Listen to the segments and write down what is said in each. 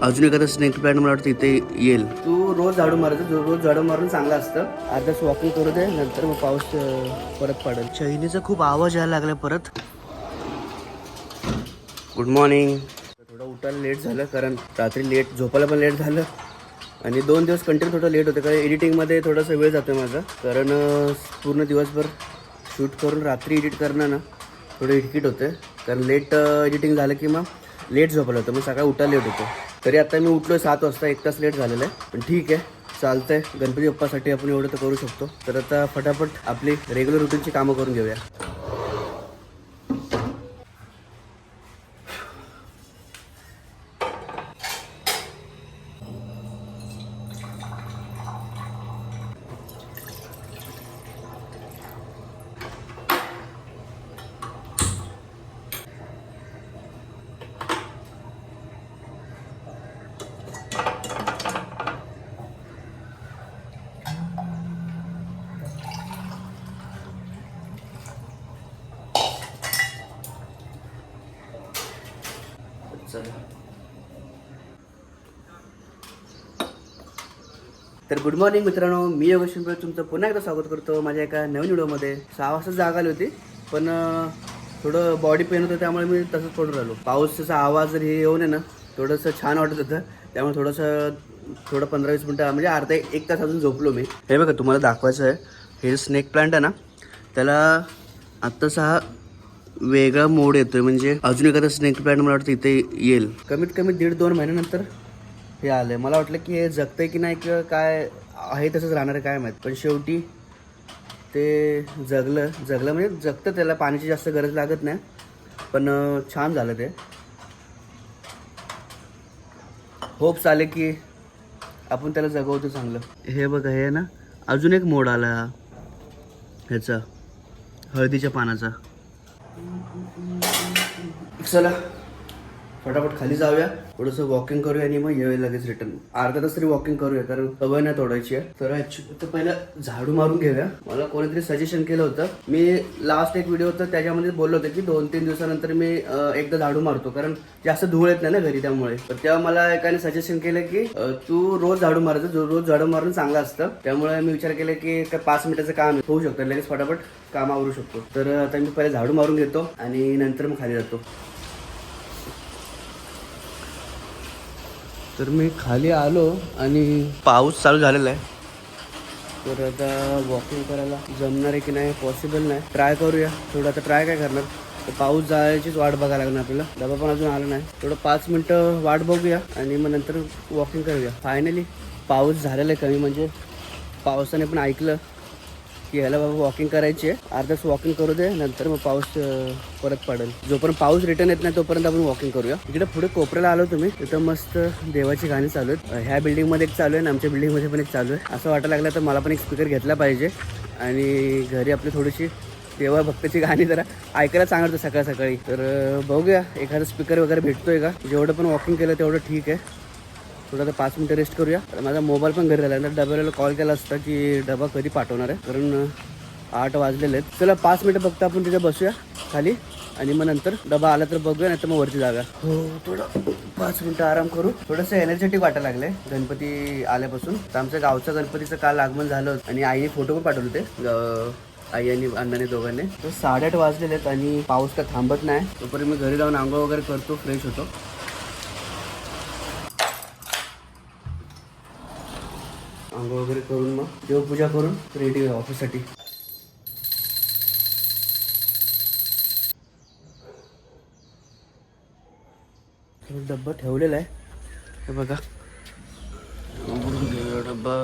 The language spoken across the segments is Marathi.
अजून एखादा स्नेक प्लॅन्ट मला वाटतं इथे येईल. तू रोज झाडू मारायचं, रोज झाडू मारून चांगलं असतं. आताच वॉकिंग करू दे, नंतर मग पाऊस परत पडेल. चैनीचा खूप आवाज यायला लागला परत. Good morning. थोडं उठायला लेट झालं कारण रात्री लेट झोपायला पण लेट झालं आणि 2 दिवस कंटिन्यू थोडं लेट होतं कारण एडिटिंगमध्ये थोडासा वेळ जातो माझा. कारण पूर्ण दिवसभर शूट करून रात्री एडिट करणं ना थोडं इटकिट होतं. कारण लेट एडिटिंग झालं की मग लेट झोपायला होतं, मग सकाळी उठायला लेट होतं. तरी आता मी उठलो 7 वाजता, 1 तास लेट झालेलं आहे, पण ठीक आहे, चालतंय. गणपती बाप्पासाठी आपण एवढं तर करू शकतो. तर आता फटाफट आपली रेग्युलर रुटीनची कामं करून घेऊया. तर गुड मॉर्निंग मित्रांनो, मी योगेश पिंपळे तुमचं पुन्हा एकदा स्वागत करतो माझ्या एका नवीन व्हिडिओमध्ये. 6 वाजता जाग आली होती, पण थोडं बॉडी पेन होतं त्यामुळे मी तसंच पडून राहिलो. पावसाचा आवाज जर हे येऊन आहे ना थोडंसं छान वाटत होतं, त्यामुळे थोडं 15-20 मिनटं म्हणजे अर्धा 1 तास अजून झोपलो मी. हे बघा तुम्हाला दाखवायचं आहे, हे स्नेक प्लांट आहे ना, त्याला आत्ताच हा वेगळा मोड येतोय. म्हणजे अजून एखादा स्नेक प्लांट मला वाटतं इथे येईल. कमीत कमी 1.5-2 महिन्यानंतर हे आलंय. मला वाटलं की हे जगतंय की नाही किंवा काय आहे, तसंच राहणार आहे काय माहीत, पण शेवटी ते जगलं म्हणजे जगतं. त्याला पाण्याची जास्त गरज लागत नाही, पण छान झालं ते. होप्स आले की आपण त्याला जगवतो चांगलं. हे बघा, हे ना अजून एक मोड आला ह्याचा, हळदीच्या पानाचा. चला फटाफट खाली जाऊया, थोडंसं वॉकिंग करूया आणि मग येऊया लगेच रिटर्न. अर्धा तास तरी वॉकिंग करूया कारण सवय नाही तोडायची आहे. तर ॲक्च्युली पहिलं झाडू मारून घेऊया. मला कोणीतरी सजेशन केलं होतं, मी लास्ट एक व्हिडिओ होता त्याच्यामध्ये बोललो होतं की 2-3 दिवसानंतर मी एकदा झाडू मारतो कारण जास्त धूळ येत नाही ना घरी, त्यामुळे. तर तेव्हा मला एकाने सजेशन केलं की तू रोज झाडू मारायचं, रोज झाडू मारून चांगलं असतं. त्यामुळे मी विचार केला की 5 मिनिटाचं काम होऊ शकतं, लगेच फटाफट काम आवरू शकतो. तर आता मी पहिले झाडू मारून घेतो आणि नंतर मग खाली जातो. तर मी खाली आलो आणि पाऊस चालू झालेला आहे. तर आता वॉकिंग करायला जमणार आहे की नाही, पॉसिबल नाही. ट्राय करूया थोडं. आता ट्राय काय करणार, तर पाऊस जायचीच वाट बघायला लागणार आपल्याला. डबा पण अजून आला नाही, थोडं 5 मिनटं वाट बघूया आणि मग नंतर वॉकिंग करूया. फायनली पाऊस झालेला आहे कमी, म्हणजे पावसाने पण ऐकलं की ह्याला बाबा वॉकिंग करायची आहे. अर्धा तास वॉकिंग करू दे, नंतर मग पाऊस परत पडेल. जोपर्यंत पाऊस रिटर्न येत नाही तोपर्यंत आपण वॉकिंग करूया. इकडे पुढे कोपऱ्याला आलो तुम्ही, तिथं मस्त देवाची गाणी चालू आहेत. ह्या बिल्डिंगमध्ये एक चालू आहे आणि आमच्या बिल्डिंगमध्ये पण एक चालू आहे. असं वाटायला लागलं तर मला पण एक स्पीकर घेतला पाहिजे आणि घरी आपली थोडीशी देवा भक्ताची गाणी जरा ऐकायला चांगलं होतं सकाळ सकाळी. तर बघूया एखादा स्पीकर वगैरे भेटतोय का. जेवढं पण वॉकिंग केलं तेवढं ठीक आहे. थोडं आता 5 मिनटं रेस्ट करूया. माझा मोबाईल पण घरी झाला, डब्याला कॉल केला असता की डबा कधी पाठवणार आहे, कारण 8 वाजलेले आहेत. चला 5 मिनटं फक्त आपण तिथे बसूया खाली आणि मग नंतर डबा आला तर बघूया, नाही तर मग वरती जाऊया. हो, थोडं 5 मिनटं आराम करू. थोडंसं एनर्जेटिक वाटायला लागलंय गणपती आल्यापासून. तर आमच्या गावचं गणपतीचं काल आगमन झालं आणि आईने फोटो पण पाठवले होते, आई आणि अण्णाने दोघांनी. तर 8:30 वाजलेले आहेत आणि पाऊस का थांबत नाही. तोपर्यंत मी घरी जाऊन आंघोळ वगैरे करतो, फ्रेश होतो. आंघोळ वगैरे करून मग देवपूजा करून रेडी आहे ऑफिससाठी. डब्बा ठेवलेला आहे, हे बघा. उघडून घेऊया डब्बा.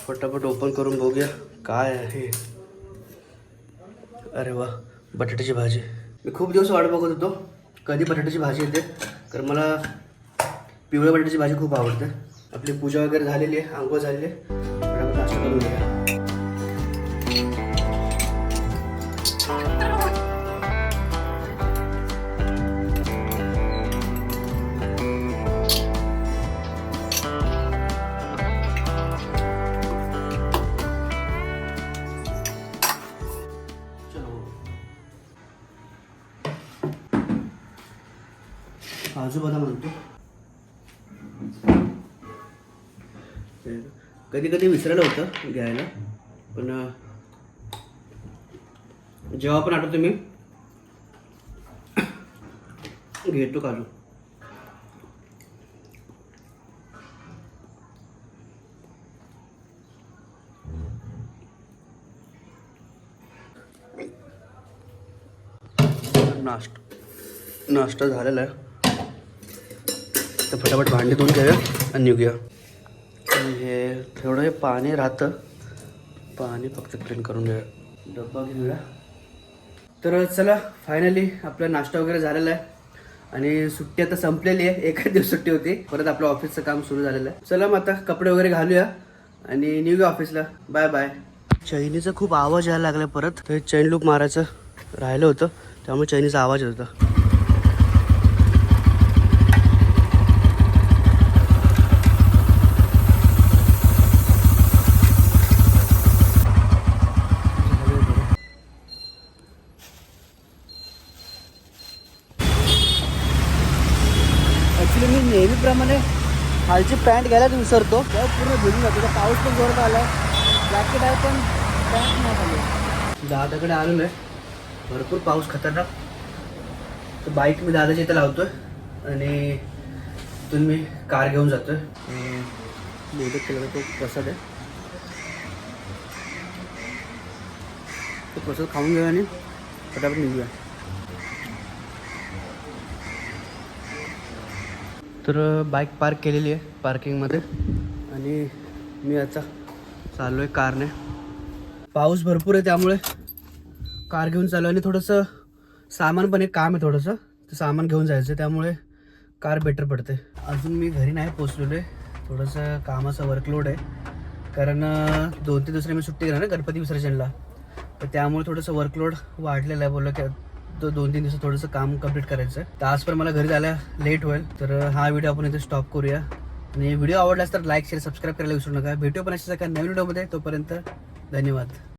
फटाफट ओपन करून बघूया काय आहे. अरे वा, बटाट्याची भाजी. मी खूप दिवस वाट बघत होतो कधी बटाट्याची भाजी येते, कारण मला पिवळ्या बटाट्याची भाजी खूप आवडते. आपली पूजा वगैरे झालेली आहे, आंघोळ झालेली आहे, फटाफट नाश्ता करून घेऊया. काजू बदाम म्हणतो. कधी कधी विसरायला होतं घ्यायला, पण जेव्हा पण आठवतो मी घेतो काजू. नाश्ता झालेला आहे, तर फटाफट भांडी धुवून घेऊया आणि निघूया. हे थोडं हे पाणी राहतं, पाणी फक्त क्लीन करून घेऊया. डब्बा घेऊया. तर चला, फायनली आपला नाश्ता वगैरे झालेला आहे आणि सुट्टी आता संपलेली आहे. एका दिवस सुट्टी होती, परत आपलं ऑफिसचं काम सुरू झालेलं आहे. चला मग आता कपडे वगैरे घालूया आणि निघूया ऑफिसला. Bye bye. चैनीचा खूप आवाज यायला लागला परत. ते चैन लूप मारायचं राहिलं होतं, त्यामुळे चैनीचा आवाज येत होता. ॲक्च्युली मी नेहमीप्रमाणे खालची पॅन्ट घ्यायलाच विसरतो, तेव्हा पूर्ण भिजून जातो. तर पाऊस पण जोरात आला आहे, जॅकेट आहे पण पॅन्ट नाही आली. दादाकडे आलेलो आहे, भरपूर पाऊस खतरनाक. तर बाईक मी दादाच्या इथं लावतो आहे आणि तिथून मी कार घेऊन जातो आहे. मोदक केलेला तो प्रसाद आहे, तो प्रसाद खाऊन घेऊया आणि फटाफट निघूया. तर बाईक पार्क केलेली आहे पार्किंगमध्ये आणि मी आता चाललो आहे कारने. पाऊस भरपूर आहे त्यामुळे कार घेऊन चालू आहे आणि थोडंसं सामान पण एक काम आहे, थोडंसं ते सामान घेऊन जायचं आहे, त्यामुळे कार बेटर पडते. अजून मी घरी नाही पोचलेलो आहे, थोडंसं कामाचा वर्कलोड आहे, कारण 2-3 दिवसांनी मी सुट्टी घेणार ना गणपती विसर्जनला. तर त्यामुळे थोडंसं वर्कलोड वाढलेलं आहे. बोललं की तो 2-3 दिवसात थोडंसं काम कंप्लीट करायचं आहे. तर आज पण मला घरी जायला लेट होईल. तर हा व्हिडिओ आपण इथे स्टॉप करूया आणि व्हिडिओ आवडलास तर लाईक शेअर सबस्क्राईब करायला विसरू नका. भेटूया पण अशाच एका नवीन व्हिडिओमध्ये. तोपर्यंत धन्यवाद.